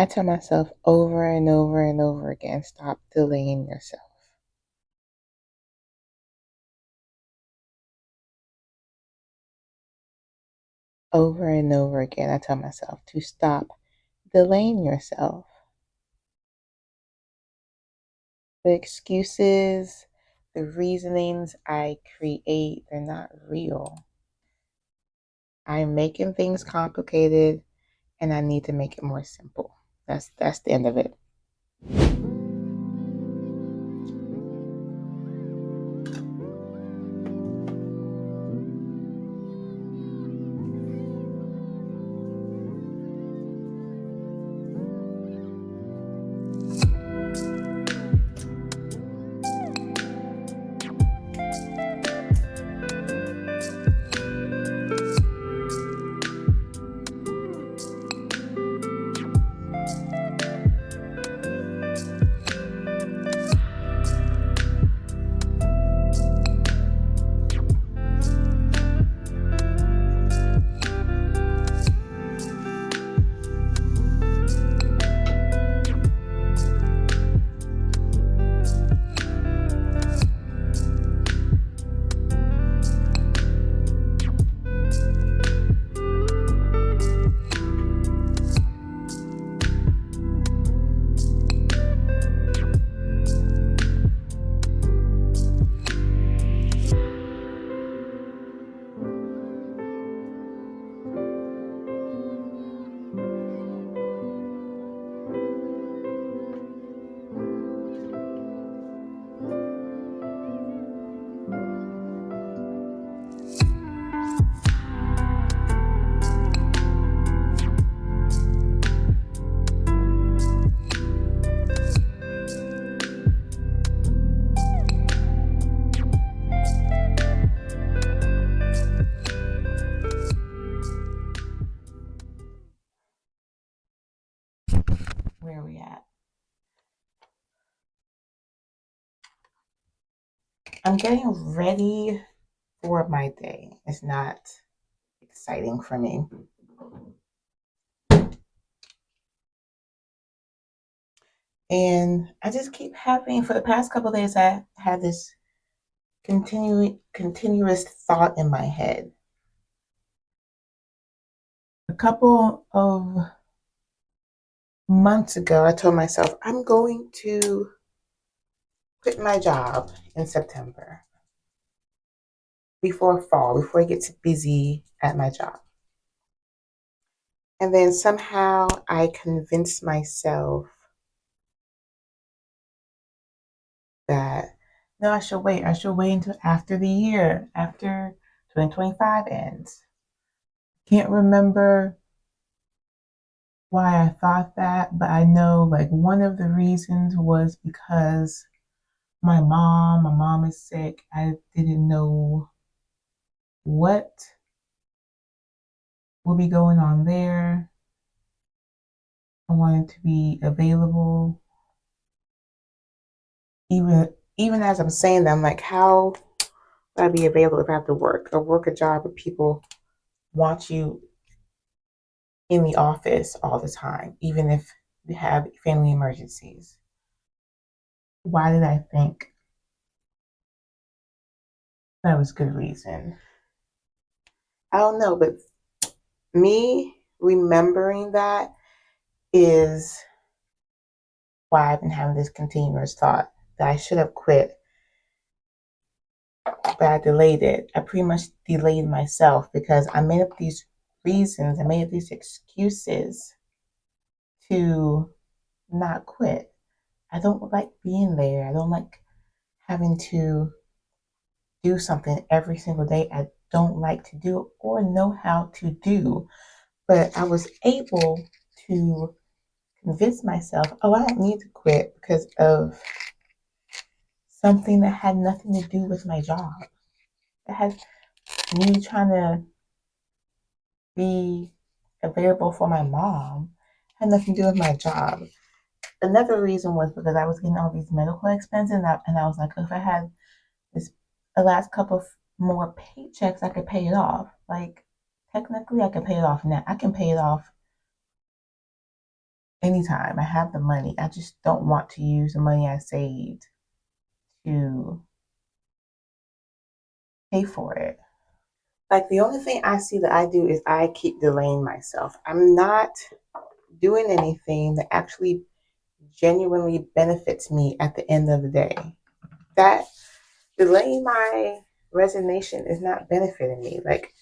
I tell myself over and over and over again, stop delaying yourself. Over and over again, I tell myself to stop delaying yourself. The excuses, the reasonings I create, they're not real. I'm making things complicated and I need to make it more simple. That's the end of it. Where are we at? I'm getting ready for my day. It's not exciting for me. And I just keep having, for the past couple of days, I had this continuous thought in my head. A couple of months ago, I told myself, I'm going to quit my job in September before fall, before it gets busy at my job. And then somehow I convinced myself that no, I should wait. I should wait until after the year, after 2025 ends. Can't remember why I thought that, but I know like one of the reasons was because my mom is sick. I didn't know what will be going on there. I wanted to be available. Even as I'm saying that, I'm like, how would I be available if I have to work or work a job where people want you in the office all the time, even if you have family emergencies? Why did I think that was good reason? I don't know, but me remembering that is why I've been having this continuous thought that I should have quit, but I delayed it. I pretty much delayed myself because I made up these reasons, I made up these excuses to not quit. I don't like being there. I don't like having to do something every single day I don't like to do or know how to do. But I was able to convince myself, oh, I don't need to quit because of something that had nothing to do with my job. It had me trying to be available for my mom, had nothing to do with my job. Another reason was because I was getting all these medical expenses, and I was like, if I had this the last couple of more paychecks, I could pay it off. Like technically, I can pay it off now. I can pay it off anytime. I have the money. I just don't want to use the money I saved to pay for it. Like the only thing I see that I do is I keep delaying myself. I'm not doing anything that actually genuinely benefits me at the end of the day. That delaying my resignation is not benefiting me. Like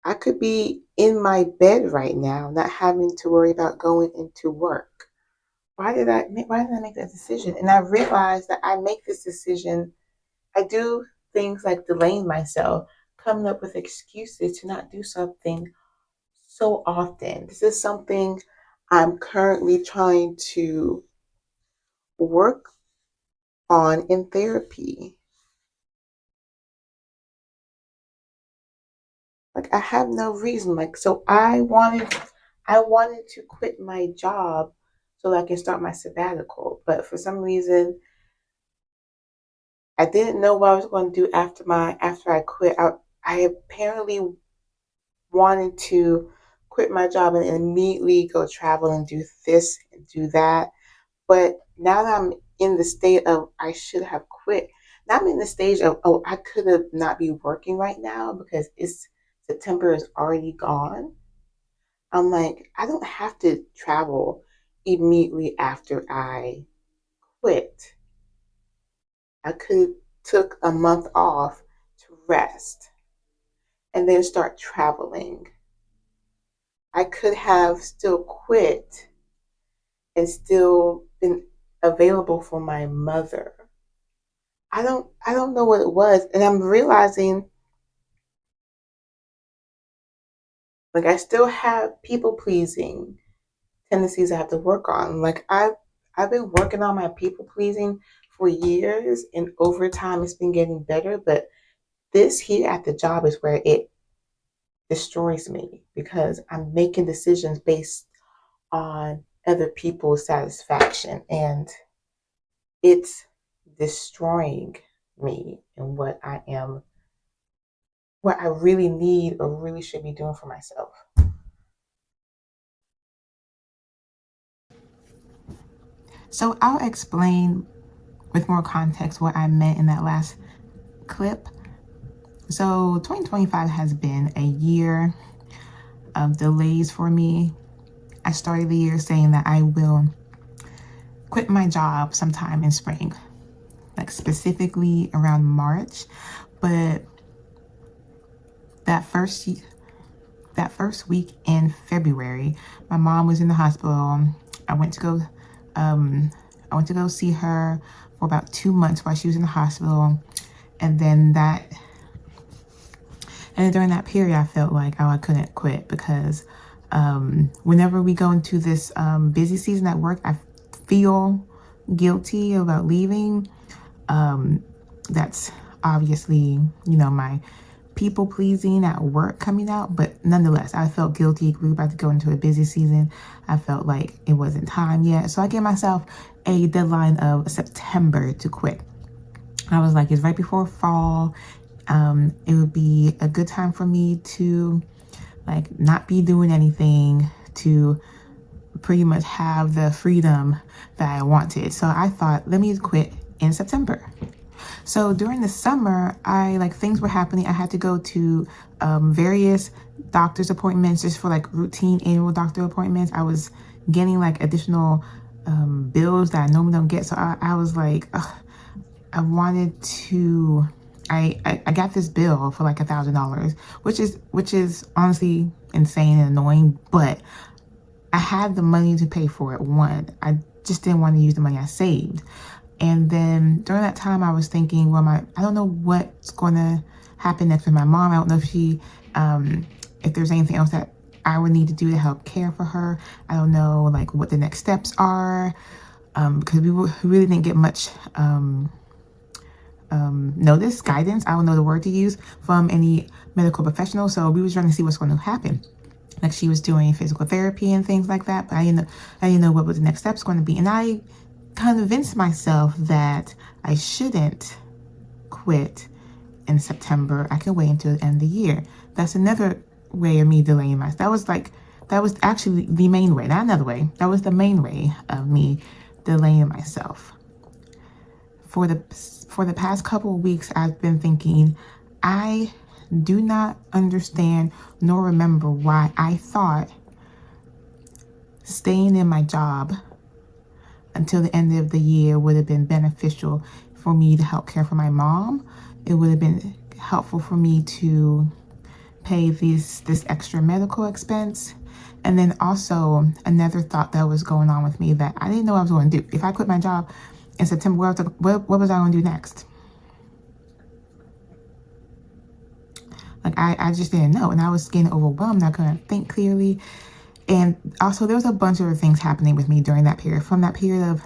I could be in my bed right now, not having to worry about going into work. Why did I make that decision? And I realized that I make this decision. I do things like delaying myself, coming up with excuses to not do something so often. This is something I'm currently trying to work on in therapy. Like I have no reason. Like so I wanted to quit my job so that I can start my sabbatical. But for some reason I didn't know what I was going to do after I quit. I apparently wanted to quit my job and immediately go travel and do this and do that. But now that I'm in the state of I should have quit, now I'm in the stage of oh I could have not be working right now because it's September is already gone. I'm like I don't have to travel immediately after I quit. I could took a month off to rest and then start traveling. I could have still quit and still been available for my mother. I don't know what it was, and I'm realizing like I still have people pleasing tendencies I have to work on. Like I've been working on my people pleasing for years, and over time it's been getting better. But this here at the job is where it destroys me because I'm making decisions based on other people's satisfaction, and it's destroying me and what I really need or really should be doing for myself. So I'll explain with more context what I meant in that last clip. So 2025 has been a year of delays for me. I started the year saying that I will quit my job sometime in spring, like specifically around March. But that first that first week in February, my mom was in the hospital. I went to go um, I went to go see her for about 2 months while she was in the hospital, and then during that period, I felt like I couldn't quit because whenever we go into this busy season at work, I feel guilty about leaving. That's obviously my people pleasing at work coming out, but nonetheless I felt guilty. We were about to go into a busy season. I felt like it wasn't time yet, so I gave myself a deadline of September to quit. I was like, it's right before fall. It would be a good time for me to like not be doing anything, to pretty much have the freedom that I wanted. So I thought, let me quit in September. So during the summer, things were happening. I had to go to various doctor's appointments just for like routine annual doctor appointments. I was getting like additional bills that I normally don't get. So I was like, ugh, I wanted to. I got this bill for like $1,000, which is honestly insane and annoying, but I had the money to pay for it. One, I just didn't want to use the money I saved. And then during that time, I was thinking, well, I don't know what's going to happen next with my mom. I don't know if there's anything else that I would need to do to help care for her. I don't know like what the next steps are, because we really didn't get much notice, guidance. I don't know the word to use from any medical professional. So we were trying to see what's going to happen. Like she was doing physical therapy and things like that, but I didn't know what was the next steps going to be. And I convinced myself that I shouldn't quit in September. I can wait until the end of the year. That's another way of me delaying myself. That was actually the main way, not another way. That was the main way of me delaying myself. For the past couple of weeks, I've been thinking, I do not understand nor remember why I thought staying in my job until the end of the year would have been beneficial for me to help care for my mom. It would have been helpful for me to pay this extra medical expense. And then also another thought that was going on with me that I didn't know I was going to do. If I quit my job in September, what was I going to do next? Like, I just didn't know. And I was getting overwhelmed. I couldn't think clearly. And also there was a bunch of things happening with me during that period. From that period of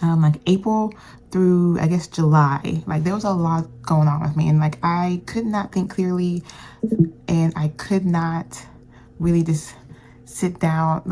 like April through, I guess, July. Like, there was a lot going on with me. And like, I could not think clearly. And I could not really just sit down,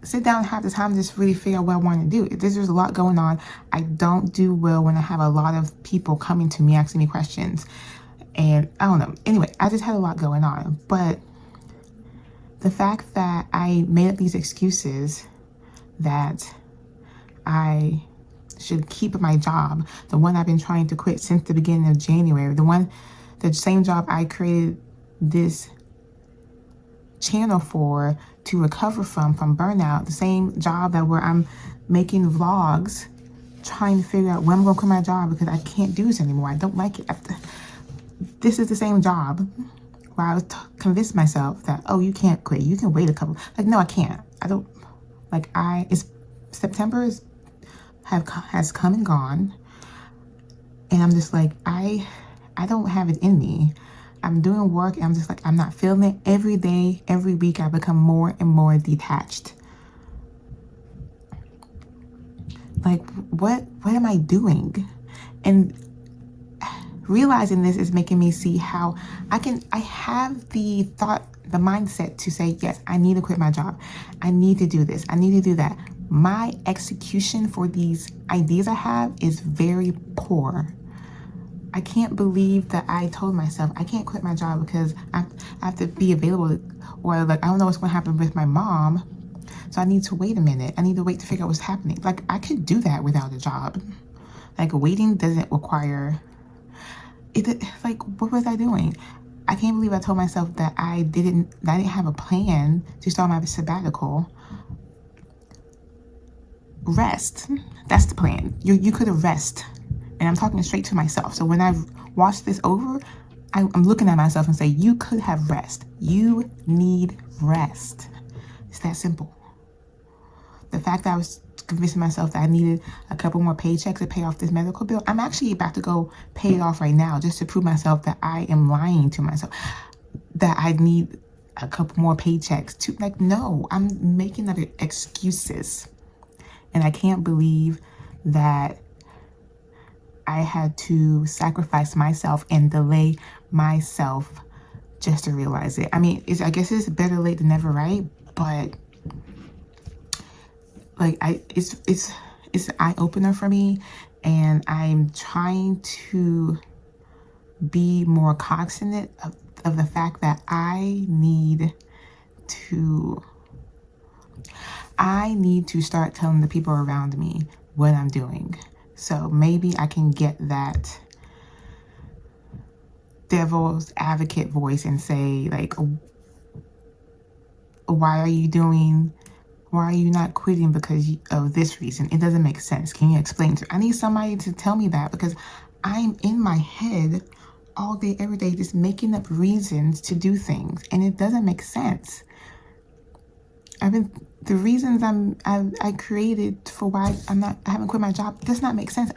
sit down and have the time to just really figure out what I want to do. There's a lot going on. I don't do well when I have a lot of people coming to me asking me questions. And I don't know. Anyway, I just had a lot going on. But the fact that I made up these excuses that I should keep my job, the one I've been trying to quit since the beginning of January, the same job I created this channel for to recover from burnout, the same job where I'm making vlogs trying to figure out when I'm gonna quit my job because I can't do this anymore. I don't like it. This is the same job where I was convinced myself that, oh, you can't quit, you can wait a couple, like, no, I can't. I don't, like, September has come and gone, and I'm just like, I don't have it in me. I'm doing work and I'm just like, I'm not feeling it. Every day, every week, I become more and more detached. Like, what am I doing? And realizing this is making me see how I have the mindset to say, yes, I need to quit my job. I need to do this. I need to do that. My execution for these ideas I have is very poor. I can't believe that I told myself I can't quit my job because I have to be available, or like, I don't know what's going to happen with my mom. So I need to wait a minute. I need to wait to figure out what's happening. Like, I could do that without a job. Like, waiting doesn't require it. Like, what was I doing? I can't believe I told myself that I didn't have a plan to start my sabbatical. Rest. That's the plan. You could have rest. And I'm talking straight to myself. So when I've watched this over, I'm looking at myself and say, you could have rest. You need rest. It's that simple. The fact that I was convincing myself that I needed a couple more paychecks to pay off this medical bill, I'm actually about to go pay it off right now just to prove myself that I am lying to myself, that I need a couple more paychecks to, like, no, I'm making other excuses. And I can't believe that I had to sacrifice myself and delay myself just to realize it. I mean, I guess it's better late than never, right? But like, it's an eye opener for me, and I'm trying to be more cognizant of the fact that I need to start telling the people around me what I'm doing. So maybe I can get that devil's advocate voice and say, like, why are you not quitting because of this reason? It doesn't make sense. Can you explain to me? I need somebody to tell me that, because I'm in my head all day, every day, just making up reasons to do things, and it doesn't make sense. The reasons I created for why I haven't quit my job does not make sense.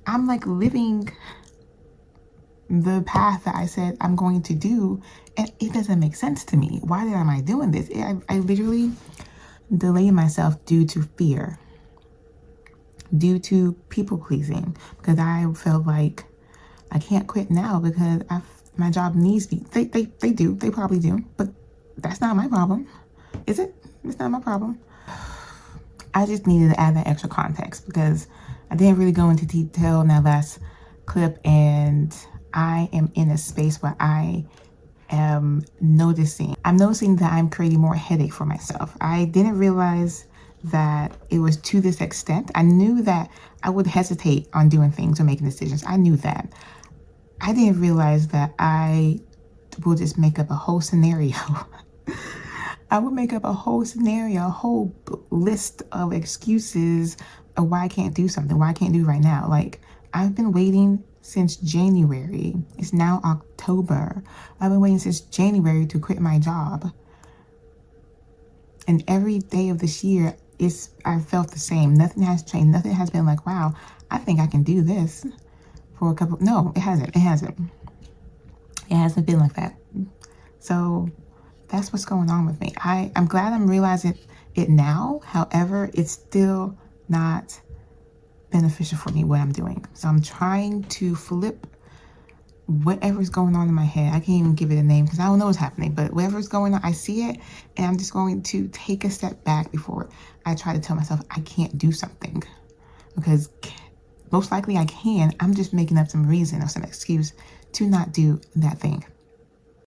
I'm like living the path that I said I'm going to do, and it doesn't make sense to me. Why am I doing this? I literally delayed myself due to fear, due to people pleasing, because I felt like I can't quit now because my job needs me. They do. They probably do. But that's not my problem. Is it? It's not my problem. I just needed to add that extra context because I didn't really go into detail in that last clip, and I am in a space where I am noticing. I'm noticing that I'm creating more headache for myself. I didn't realize that it was to this extent. I knew that I would hesitate on doing things or making decisions. I knew that. I didn't realize that I will just make up a whole scenario. I would make up a whole scenario, a whole list of excuses of why I can't do something, why I can't do it right now. Like, I've been waiting since January. It's now October. I've been waiting since January to quit my job. And every day of this year, I felt the same. Nothing has changed. Nothing has been like, wow, I think I can do this for a couple. No, it hasn't. It hasn't. It hasn't been like that. So that's what's going on with me. I'm glad I'm realizing it now. However, it's still not beneficial for me what I'm doing. So I'm trying to flip whatever's going on in my head. I can't even give it a name because I don't know what's happening, but whatever's going on, I see it, and I'm just going to take a step back before I try to tell myself I can't do something, because most likely I can. I'm just making up some reason or some excuse to not do that thing.